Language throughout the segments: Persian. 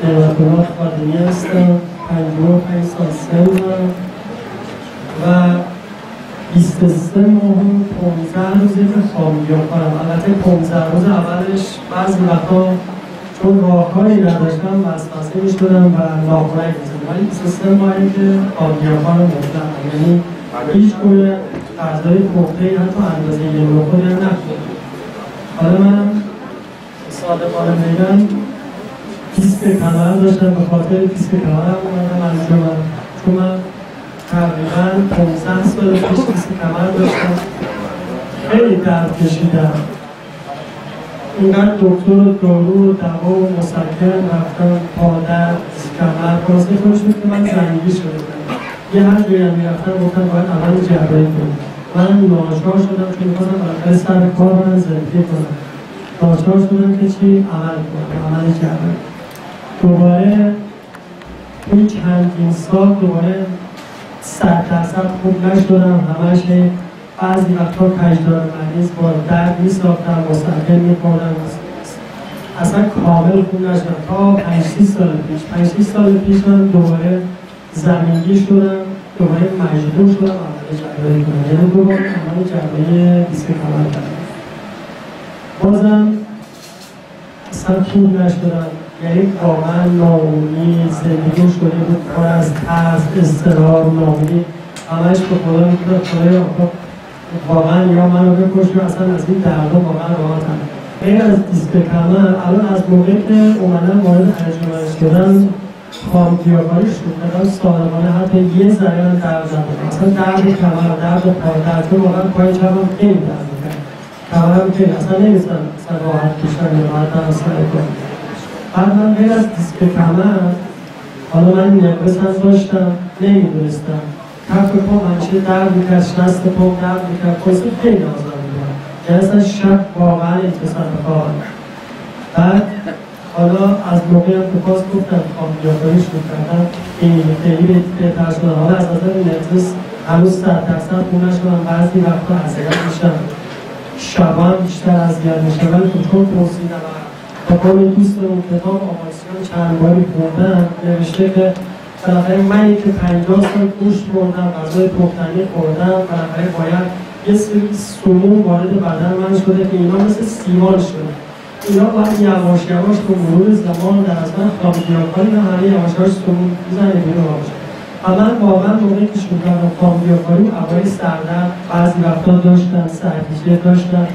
نعمت‌الله خادمی هستم. 55 سال سن دارم و 23 ماه و 15 روزی که خوابیدم کنم. البته 15 روز اولش بعضی وقتا چون راهکاری نداشتم وسوسه می‌شدم و ناخنک می‌زدم، ولی 23 ماهی که خوابیدم مطلق، یعنی هیچ گونه غذای پخته‌ای حتی اندازه یه نخود هم نخوردم. حالا من صادقانه بگم پیسک کمر داشتم، به خاطر پیسک کمرم اومدم انجام، چون من تقریبا 15 سال پیش پیسک کمر داشتم، خیلی درد کشیدم، اینقدر دکتر و دارو و دوا و مسکن رفتم، پادر، پیسک کمر، خلاصه خودش بود که من زنگی شده بودم. یه هر جایی هم میرفتم گفتم باید عمل جراحی کنم. من ناچار شدم چون می‌خواستم بالاخره سر کار من زندگی کنم. ناچار شدم که چی؟ عمل کنم، عمل جراحی. دوباره این چندین سال دوباره 100% خوب نشدم، همش بعضی وقتا کجدار مریض با درد می‌ساختم، مسکن می‌خوردم، اصلا کامل خوب نشدم تا 5-6 سال پیش. 5-6 سال پیش من دوباره زمینگی شدم، دوباره مجبور شدم عمل جراحی کنم، یعنی دوباره عمل جراحی پیسک کمر کردم. بازم اصلا خوب نشدم، یعنی واقعا ناامید، زندگی شده بود پر از ترس، اضطراب، ناامیدی. همش به خدا میگفتم خدایا واقعا یا منو بکش یا اصلا از این دردا واقعا راحتم. غیر از دیسک کمر الان از موقعی که اومدم وارد انجمن شدم خامگیاکاری شد، مثلا صادقانه حتی یه ذره من درد ندارم، اصلا درد کمر، درد پا، درد واقعا پای چپم خیلی درد می‌کنه، کمرم خیلی اصلا نمی‌تونم اصلا راحت کشیدن یا راحت تناسل کنم. بعد من غیر از دیسک کمر حالا من نقرس هم داشتم، نمیدونستم کف پام همیشه درد می‌کرد، شست پام درد می‌کرد، خلاصه خیلی آزار می‌دم، یعنی اصلا شب واقعا انتصار بخواهم. بعد حالا از موقعی هم که باز گفتم خامگیاکاری شروع کردم خیلی بهتر شدم. حالا از نظر نقرس هنوز 100% خوب نشدم، بعضی وقتا اذیت میشم، شبا هم بیشتر اذیت میشم، ولی چون پرسیدم با قول دوستمون کتاب آماسیون چند باری خوندم، نوشته که بالاخره منی که 50 سال گوشت خوردم، غذای پختنی خوردم، بالاخره باید یه سری سموم وارد بدن من شده که اینا مثل سیمان شده، اینا باید یواش یواش به مرور زمان در اصلا خامگیاکاری و همه یواش یواش سموم میزنه بیرون باشه. و من واقعا موقعی که شروع کردم خامگیاکاری اوایل سردرد بعضی وقتا داشتم، سرگیجه داشتم،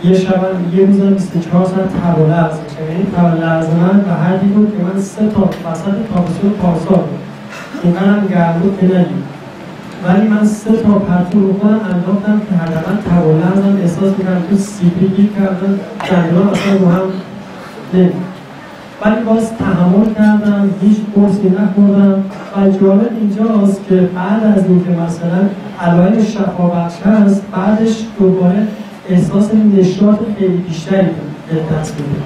یه شبم یه روزم 24 ساعت تب و لرز میشه، یعنی تب و لرز من به حدی بود که من 3 تا وسط تابستون پارسال بود، اینقدرم گرم بود که نگیم، ولی من 3 تا پرتو رو خودم انداختم که حداقل تب و لرزم احساس می‌کردم تو سیپی گیر کردم، دندونام اصلا رو هم نمید، ولی باز تحمل کردم، هیچ قرصی نخوردم. و جالب اینجاست که بعد از اینکه مثلا علائم شفابخش هست، بعدش دوباره احساس نشاط خیلی بیشتری به دست میده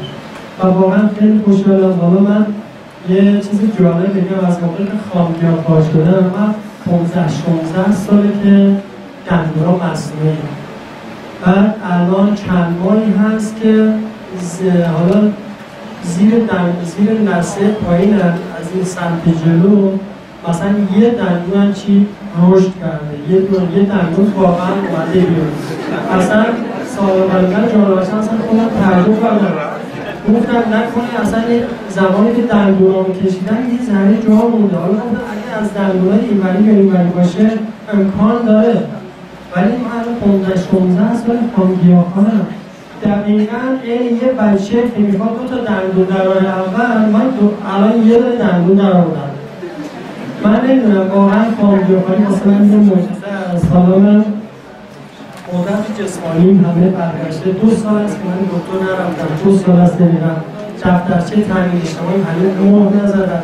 و واقعا خیلی خوشحالم. حالا من یه چیز جالب بگم، از موقعی که خامگیاکار شدم من 15-16 ساله که دندونام مصنوعیه. بعد الان چند ماهی هست که حالا زیر لثه پایین از این سمت جلو مثلا یه دندون چی رشد کرده، یه دندون واقعا اومده بیرون. اصلا سالمندن جانباشن اصلا خودم تعجب کردم، گفتم نکنه اصلا یه زمانی که دندونامو کشیدن یه ذره جا مونده، حالا گفتم اگه از دندونای اینوری یا اینوری باشه امکان داره، ولی من 15-16 سال خامگیاکارم. دقیقاً یه بچه که میخواد 2 تا دندون در راه اول، من الان یه دونه دندون در آوردم. من نمیدونم واقعا خامگیاکاری واسه من یه معجزه است. حالا من قدرت جسمانی همه برگشته، 2 سال است که من دکتر نرفتم، 2 سال است نمیرم، دفترچه تامین اجتماعی هنوز مهر نزدم،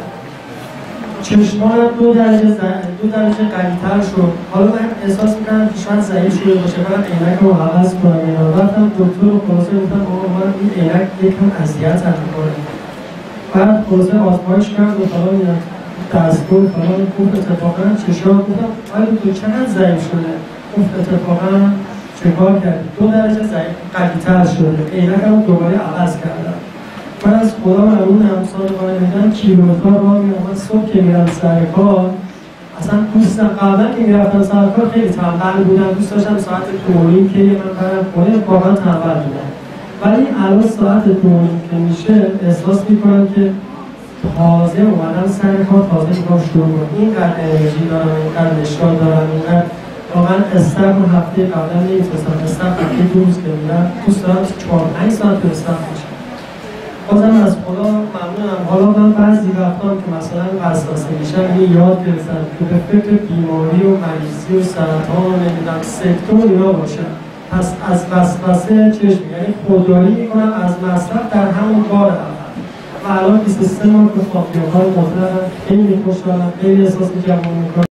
چشمانم 2 درجه قوی‌تر شد. حالا من احساس می‌کنم که شاید ضعیف شده باشه، فقط عینکمو عوض کنم. اینا رفتم دکتر و خلاصه گفتم آقا من این عینک یکم اذیتم می‌کنه. بعد خلاصه آزمایش کرد و فلان اینا دستگاه فلان خوب اتفاقا چشام گفتم آیا تو چقدر ضعیف شده؟ گفت اتفاقا چکار کردی؟ 2 درجه قوی‌تر شده. عینکمو دوباره عوض کردم. من از خدا ممنونم سال قایدن کیلومتر راه می‌آمد صبح که میرم سر کار اصلا دوستم قبلا که میرفتم سر کار خیلی تنبل بودم دوست داشتم ساعت 2:30 که من برم خونه واقعا تنبل بودم ولی الان ساعت 2:30 که میشه احساس میکنم که تازه اومدم سر کار تازه میکنم شروع کنم اینقدر انرژی دارم اینقدر نشاط دارم اینقدر واقعا استخر هفته قبلا نمیتونستم استخر هفته 2 روز که میرم دوست دارم 4-5 ساعت به استخر باشم بازم از خدا ممنونم حالا من بعضی وقتا که مثلا وسوسه میشم این یاد گرفتم که به فکر بیماری و مریضی و سرطان نمیدونم سکتور اینا باشم پس از وسوسه چشم یعنی خودداری میکنم از مصرف در همون بار اول و الان 23 ماه که فاکتورهای مطلقم خیلی خوشحالم خیلی احساس جوان میکنم